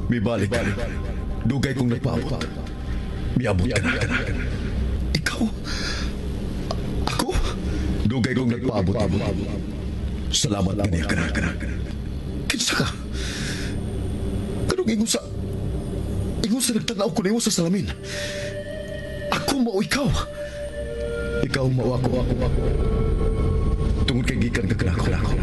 Mibalik. Dugay kong nagpaabot. Miabot ka na. Ikaw? Ako? Dugay kong nagpaabot. Salamat ka niya. Kinsa ka? Kanong ingon sa nagtanaw ko na sa salamin. Ako mao ikaw. Ikaw mao ako. Tungod kay gikan ka kanako.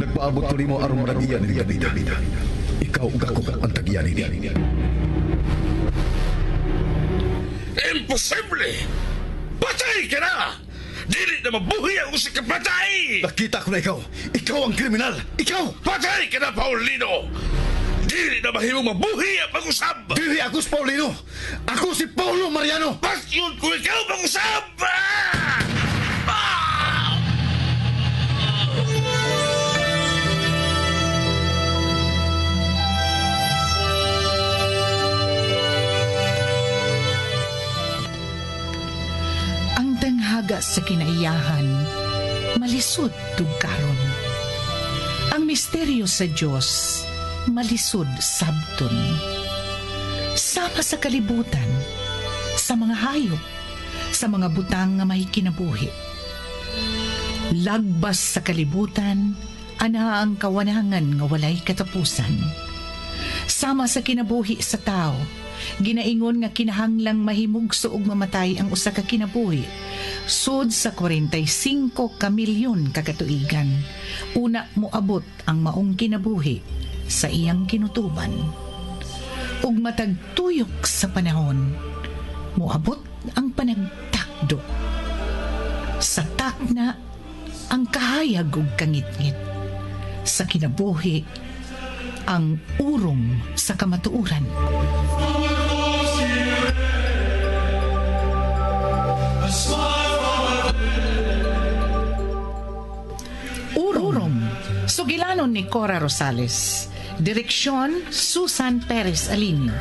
Nagpaabot ko nimo aron maragiyan ni Bida. Ikaw ug ako ang tagyan ni. Imposible! Patay ka na! Dili na mabuhi ang usik ka patay! Nakita ko na ikaw. Ikaw ang kriminal. Ikaw! Patay ka na, Paulino! Dili na mahimong mabuhi ang pag-usab! Dili ako si Paulino. Ako si Paulo Mariano. Yun kung ikaw pag-usab! Ang tanghaga sa kinaiyahan, malisod tugkaron. Ang misteryo sa Diyos, malisod sabton. Sama sa kalibutan, sa mga hayop, sa mga butang nga may kinabuhi. Lagbas sa kalibutan, ana ang kawanangan nga walay katapusan. Sama sa kinabuhi sa tao, ginaingon nga kinahanglang mahimugso og mamatay ang usa ka kinabuhi sud sa 45 ka milyon ka katuigan. Una moabot ang maong kinabuhi sa iyang kinutuban. Ug matag tuyok sa panahon, moabot ang panagtakdo. Sa takna ang kahayag ug kangitngit. Sa kinabuhi ang urong sa kamatuuran. Urong, sugilanon ni Cora Rosales. Direksyon, Susan Perez Alinio.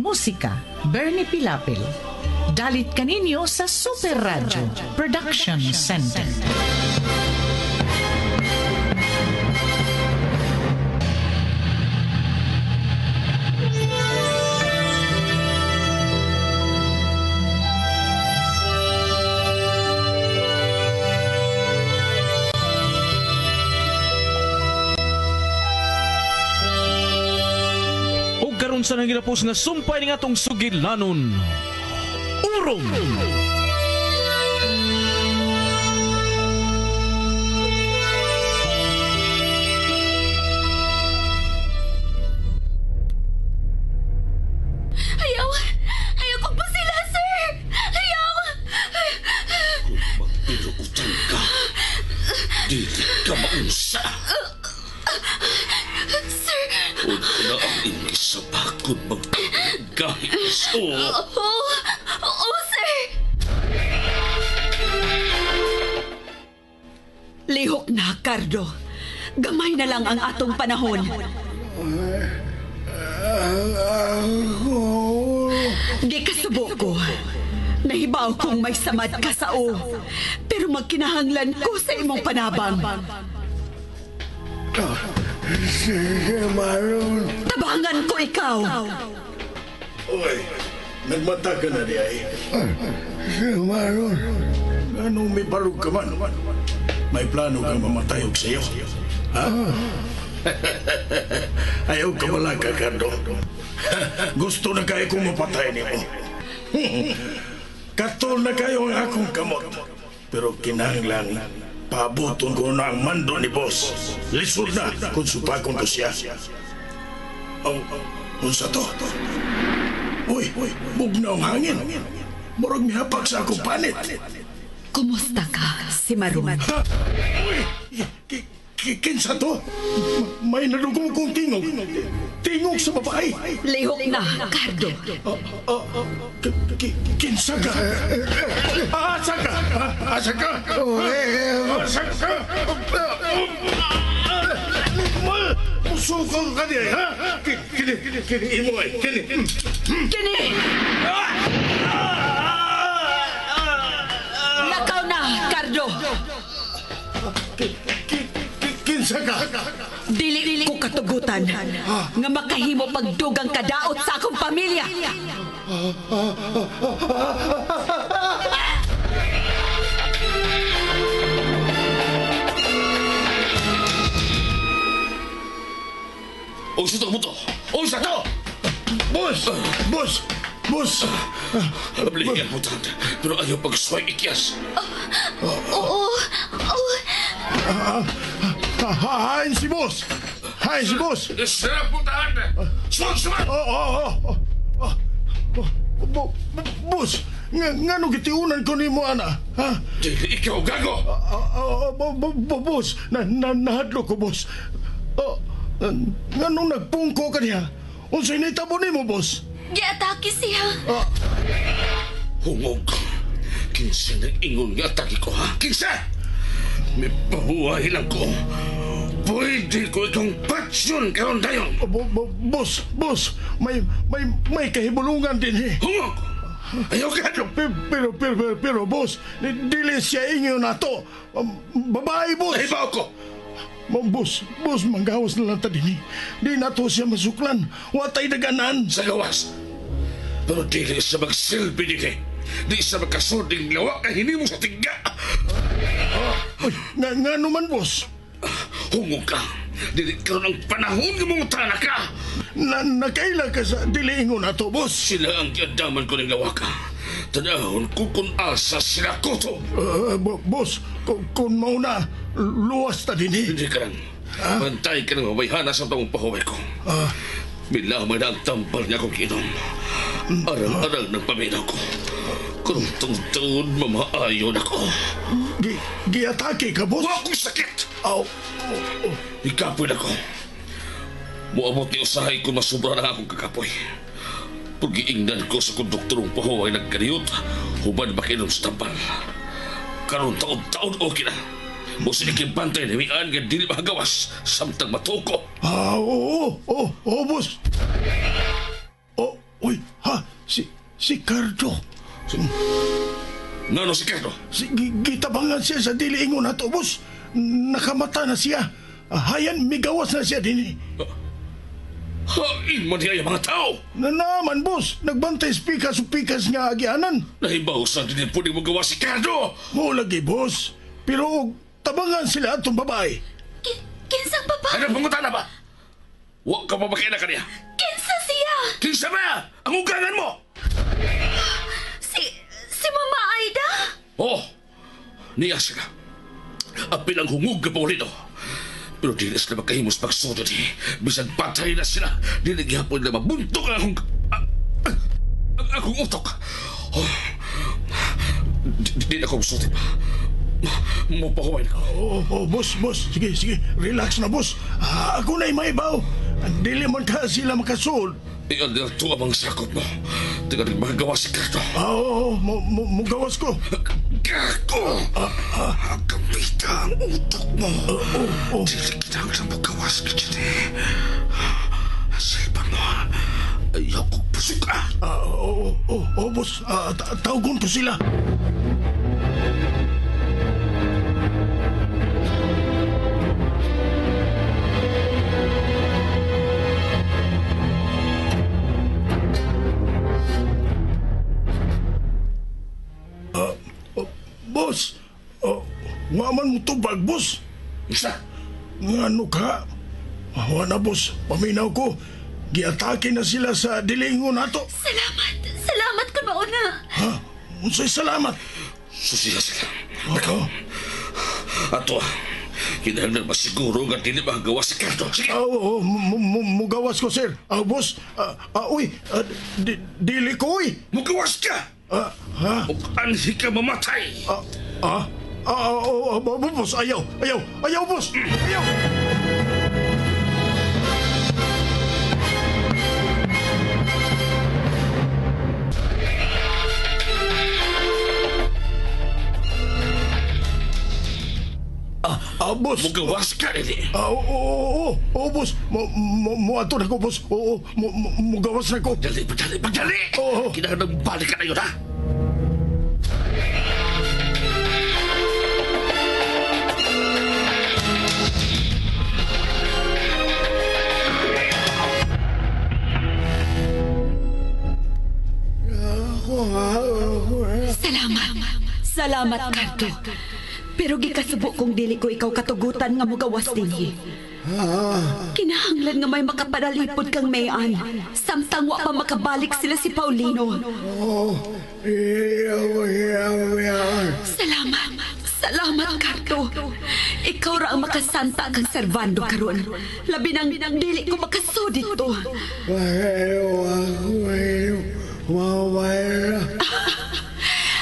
Musika, Bernie Pilapil. Dalit kaninyo sa Super Radio Production Center. Sa nang ginapos nga sumpay ng atong sugilanon, Urong! Ayaw ko pa sila, sir! Ayaw! Kung magpiluutan ka, dili ka maunsa. Sir! Kung na ang ingis sa bakod magpagahis, Oo, sir! Lihok na, Cardo. Gamay na lang ang atong panahon. Di kasubo ko. Nahibaw kong may samad ka sa o. Pero magkinahanglan ko sa imong panabang. Sige, Maron. Tabangan ko ikaw. Oy, nagmata ka na di ay. Sige, Maron. Anong may barug ka man? May plano kang mamatayog sa iyo. Ha? Ayaw ka wala ka, Cardo. Gusto na kayo kong mapatay niyo. Katol na kayo ang akong kamot. Pero kinahanglan, paabuton ko na ang mando ni boss. Lisod na kung supakon ko siya. Unsa to? Uy, bugnaw ang hangin. Murag mihapak sa akong panit. Kumusta ka, si Maron? Uy, kinsa to? May nadugong kong tingog. Tingog sa babae. Lihok na, Cardo. Kinsa ka? Asa ka? Asa ka? Asa ka? Musukol ka di, ha? Kini, imoy, kini. Kini! Nakaw na, Cardo! Unsa ka? Dili ko katugutan nga makahimo pagdugang kadaot sa akong pamilya. Unsa to mo to? Unsa to? Boss! Ablihan mo tan, pero ayaw pagsuway ikyas. Oo. Hain si boss! Sarap mo tan! Suman! Boss, nga no gitiunan ko ni mo, ana? Ha? Dili ikaw gago! Boss, nahadlo ko, boss. Nga nung nagpungko ka niya, unsay nitabo ni mo, boss? Giatake siya. Hungog. Kinsa nag-ingon nga atake ko, ha? Kinsa? May pahuwahi lang ko. Pwede ko itong patsyon karon dayon. Boss, may kahibulungan din, eh. Hungog! Ayaw ka ano? Pero, boss, dili siya inyo na to. Babae, boss. Nahibaw ko! Boss, manggawas na lang ta din, eh. Di na to siya masuklan. Watay daganan. Sa gawas. Pero dili sa magsilbi dili. Di sa magkasuding lawa ka hinimo sa tingga. Nga naman, boss. Hungog ka. Dili karon ang panahon nga mong tana ka. Nakaila ka sa diliingon na to, boss. Sila ang kiadaman ko ng lawa ka. Tanahon ko kung asa sila koto. Boss, kung mauna, luwas ta din, eh. Hindi ka lang. Bantay ka ng mabayhana sa itong pahuwi ko. Milamay na ang tampal niya kong inom. Arang-arang ng paminaw ko. Kung tungtun, mamaayon ako. Giatake ka, boss? Huwag kong sakit! Aw. Ikapoy na ko. Muabot ni usahay kung masubra na akong kakapoy. Pag-iingnan ko sa konduktorong pahuway nagkaniyot, hubad makinom sa tampal. Karon taon-taon okay na. Musin ikibantay na mian nga dili mahagawas samtang matuko. Oo, boss. Uy, ha? Si Cardo. Ngano si Cardo? Gitabangan siya sa diliingon na to, boss. Nakamata na siya. Hayan, migawas na siya din, eh. Hain mo niya yung mga tao. Na naman, boss. Nagbantay pikas nga agianan. Nahibaw sa din po mo gawa si Cardo. Mo lagi, boss. Pero tabangan sila atong babae. Kinsang babae? Ano pangutan na ba? Huwag ka pa makina ka niya. Kinsa siya? Kinsa ba? Ang ugangan mo! Si Mama Aida? Oh, niya sila. Apil ang hungog ka pa ulit. Pero di na sila magkahimos pagsudo di. Bisan patay na sila. Di na gihapon na mabuntok ang akong utok. Oh, di na akong suti pa. Mapakuway na ko. Boss. Sige. Relax na, boss. Ako na'y maibaw. Dili man ka sila makasod. Iyan na ito amang sakot mo. Tingnan rin magagawa si Cardo. Mugawas ko. Gago! Gamita ang utok mo. Dili kita ang magawas ka dyan, eh. Silpan mo. Ayaw ko pusok ka. Boss. Tawgon ko sila. Boss, waman mo tubag, boss. Isa? Ngano ka? Wala, boss. Paminaw ko. Giatake na sila sa dilingon nato. Salamat ka mauna. Ha? Unsay salamat? Susiya sila. Ako? Ato, kinahanglan masiguro nga dili magagawa si Cardo. Sige! Mugawas ko, sir. Boss, dili ko, uy. Magawas ka! Ha? Anhi ka mamatay! Boss, ayaw, boss. Ayaw. Boss. Magawas ka, Eli. Boss. Ato na ko, boss. Mugawas na ko. Pagdali! Oo. Kinahanglan balik ka na yun, ha? Salamat kadto. Pero gikasubo kong dili ko ikaw katugutan nga mugawas dinhi. Kinahanglan nga may makapadalipod kang mayan. Samtang wa pa makabalik sila si Paulino. Salamat. Salamat, Cardo. Ikaw ra ang makasanta kang servando karon. Labi nang dili ko makasudit to.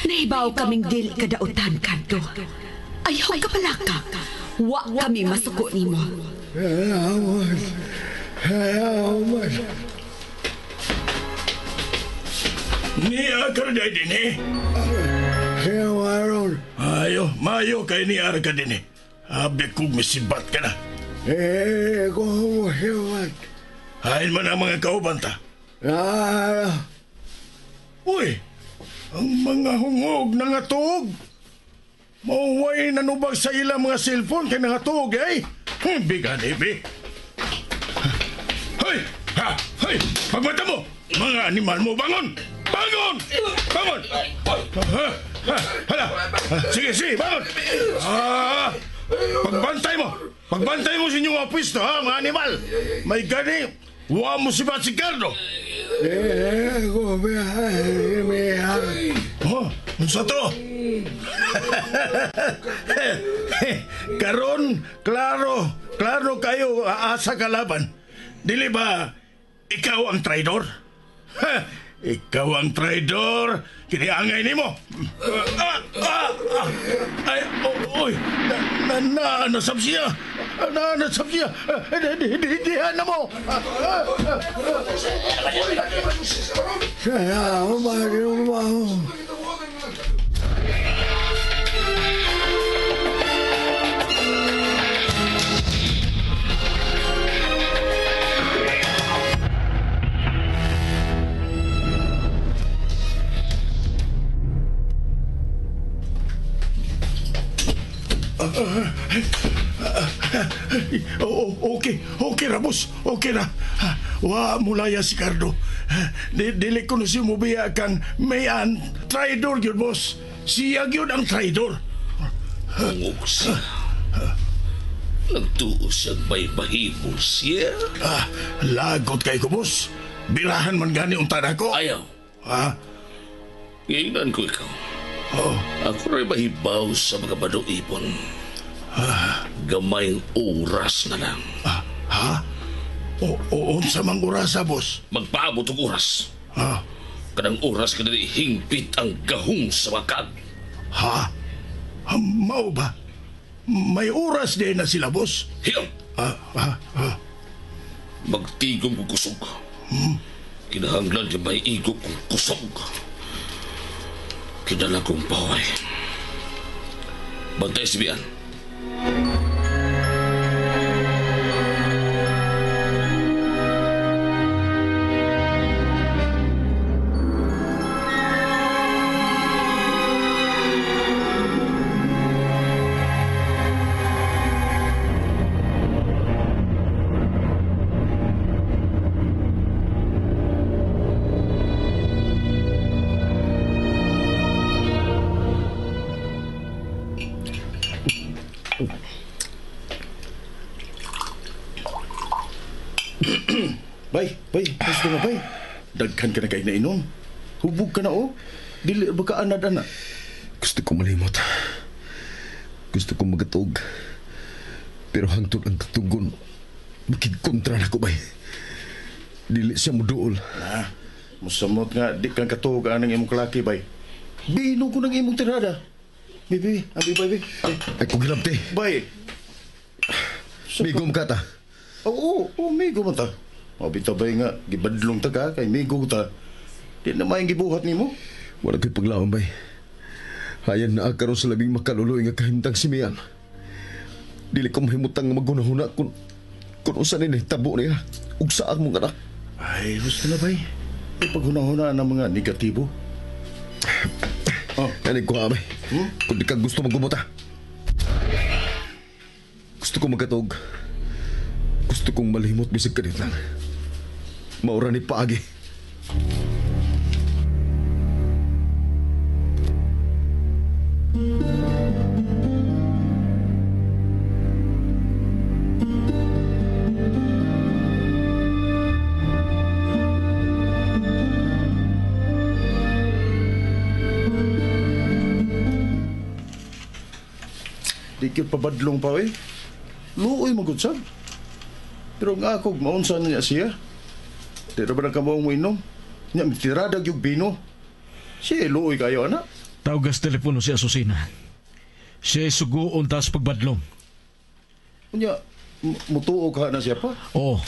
Nahibaw kaming dili kadautan, Cardo. Ayaw ka pala ka. Wa kami masuko nimo. Ni akar day din eh. Ayo, mayo kay ni arka din eh. Abi kong misibat ka na. Kung masibat. Hain man ang mga kauban ta. Uy, ang mga hungog na nga tuog. Mauway nanubag sa ilang mga cellphone kay nga tuog eh. Bigan ibi. Hoy! Ha! Hoy! Pagbata mo! Mga animal mo, bangon! Bangon! Bangon! Hala! Sige, bangon! Pagbantay mo! Pagbantay mo sa inyong pwesto, ha, mga animal! May gani, huwag mo si Cardo! Oh, unsa to? Karon, klaro kayo aasa kalaban. Dili ba ikaw ang traidor? Ikaw ang traidor. Kiniangay nimo. Ay, oy, nasab siya. Nasab siya. Dihan na mo. Okay ra, boss. Okay ra. Wa mulaya si Cardo. Dili ko na siya mubiya kang mayan. Traidor yun, boss. Siya yun ang traidor. Hungog siya. Nagtuo siyang may bahimo siya. Lagot kay ko, boss. Birahan man gani untan ako. Ayaw. Ngayon ko ikaw. Oh. Ako rin mahibaw sa mga baduipon. Gamayng oras na lang. Unsa mang orasa, boss? Magpaabot ang oras. Kanang oras ka na hingpit ang gahong sa makag. Mao ba? May oras din na sila, boss? Hiyaw! Magtigom kong kusog. Kinahanglan yung may igop kong kusog. Kinala kong paway. Bantay si Bian. Bay, gusto nga, bay. Daghan ka na kayo na inom. Hubog ka na, oh. Dili ba ka anad-ana? Gusto ko malimot. Gusto ko magatog. Pero hangtod ang katugon. Makigkontra na ko, bay. Dili siya mo duol. Musamot nga, di kang katog ang imong kalaki, bay. Bino ko ng imong tirada. Bibi, bay. Ay, kung hilabte. Bay. Migom ka ta. Oo, migo man ta. Bitaw bay nga, gibadlong ta ka, kay migo ta. Di na may gibuhat ni mo. Wala ko'y paglawan, bay. Hayan na karon sa labing makaluloy nga kahimtang si Mian. Dili ko mahimutang nga magunahuna kung usa ni tabo niya. Ug sa mong anak. Ay, gusto na bay. Ay, paghunahuna ng mga negatibo. Kanig ko, bay. Kung di ka gusto magumuta. Gusto ko magatog. Gusto kong malimot bisig kanit lang. Maura ni paagi. ikit pabadlong pa eh. Luoy magudsab. Pero nga ako, maunsa na niya siya. Di na ba na kamawang mo inom? Niya, mitiradag yung bino. Siya, luoy kayo, anak. Tawgas telepono si Asusina. Siya suguon tas pagbadlong. Niya, mutuo ka na siya pa. Oo.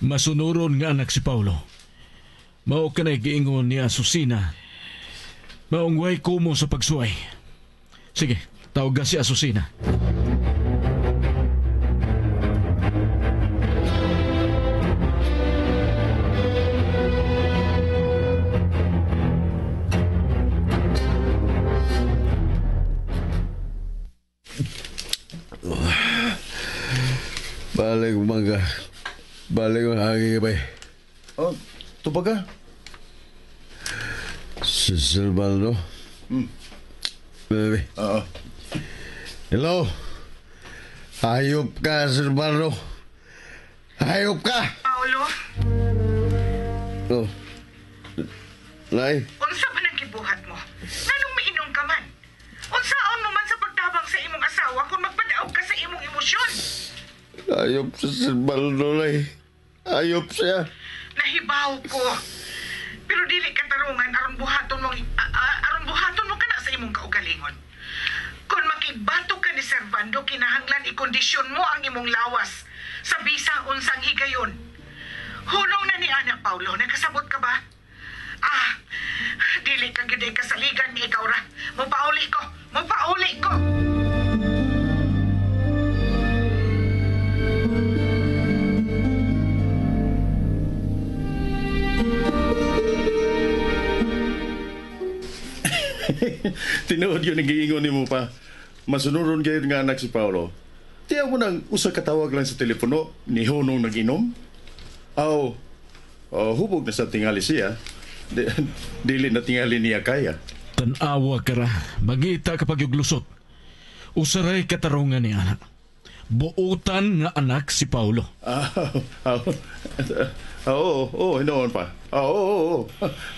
Masunuron nga anak si Paulo. Mao ka na giingon ni Asusina. Maungway ko mo sa pagsuway. Sige, tawgas si Asusina. Balik umaga. Balik ang hangin ba? Oh, tubaga. Si Silvano. Baby. Oo. Hello? Hayop ka, Silvano. Hayop ka! Paulo, Oh. Nay? unsa ba nang gibuhat mo? Nganong miinom ka man? Unsaon mo man sa pagtabang sa imong asawa kung magpadaog ka sa imong emosyon? Hayop si Silvano, Nay. Hayop siya. Nahibaw ko. Pero dili ka tarungan aron buhaton mo kana sa imong kaugalingon. Kung makibato ka ni Servando, kinahanglan ikondisyon mo ang imong lawas sa bisang unsang higayon. Hulong na ni Ana Paulo, nakasabot ka ba? Dili ka gyud ay kasaligan ni ikaw ra. Mupauli ko. Tinuod yun ang giingon ni mo pa. Masunuron kayo nga anak si Paulo. Tiyaw mo nang usa katawag lang sa telepono ni Honong nag-inom. Hubog na sa tingali siya. Dili na tingali niya kaya. Tanawa ka ra. Magita kapag yung lusot. Usaray katarungan ni anak. Buutan nga anak si Paulo. Hinoon pa.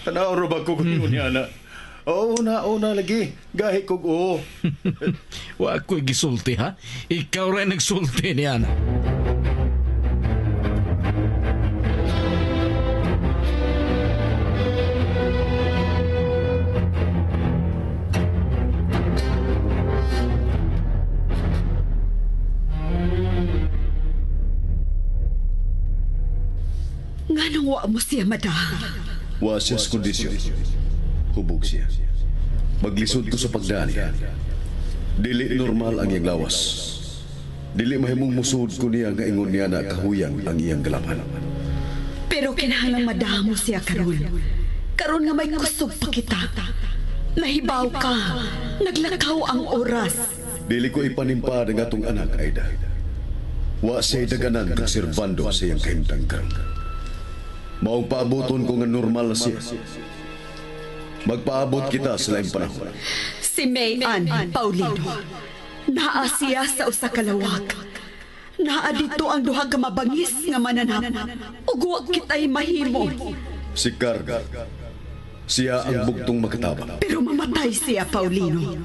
Tanaw ro ba ko kung niya na. Na lagi. Gahi kog oo. Wa ko'y gisulti ha. Ikaw rin nagsulti ni anak. Nganong wa mo siya, madam? Wa siyas kondisyon. Hubog siya. Maglisod ko sa pagdani. Dili normal ang iyang lawas. Dili mahimong musud ko niya nga ingon niya na kahuyang ang iyang galapan. Pero kinahanglang madamo siya karon. Karon nga may kusog pa kita. Nahibaw ka. Naglakaw ang oras. Dili ko ipanimpa ng atong anak, Aida. Wa siya'y daganan kang servando sa iyang kahimtang karon. Maong paaboton ko nga normal na siya. Magpaabot kita sa laing panahon. Si Mayan Paulino. Naa siya sa usa ka lawak. Naa dito ang duha ka mabangis nga mananap. Ug wa kitay mahimo. Si Carga. Siya ang bugtong makatabang. Pero mamatay siya, Paulino.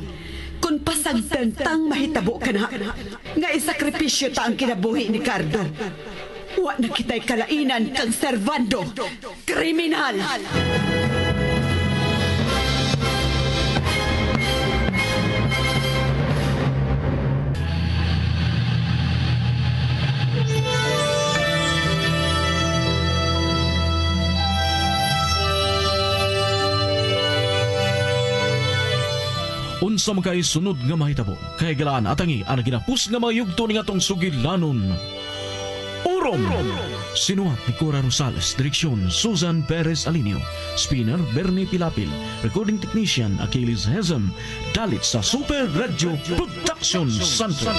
Kung pasagtantang mahitabo ka na, nga isakripisyo ta ang kinabuhi ni Cardo. Wa na kitay kalainan kang servando. Kriminal! Unsa man kay sunod nga mahitabo kay galaan atangi ang ginapus nga mga yugto ni atong sugilanon. Urom! Sinuwat ni Cora Rosales, direksyon Susan Perez Alinio, spinner Bernie Pilapil, recording technician Achilles Hezem, dalit sa Super Radio Production Center.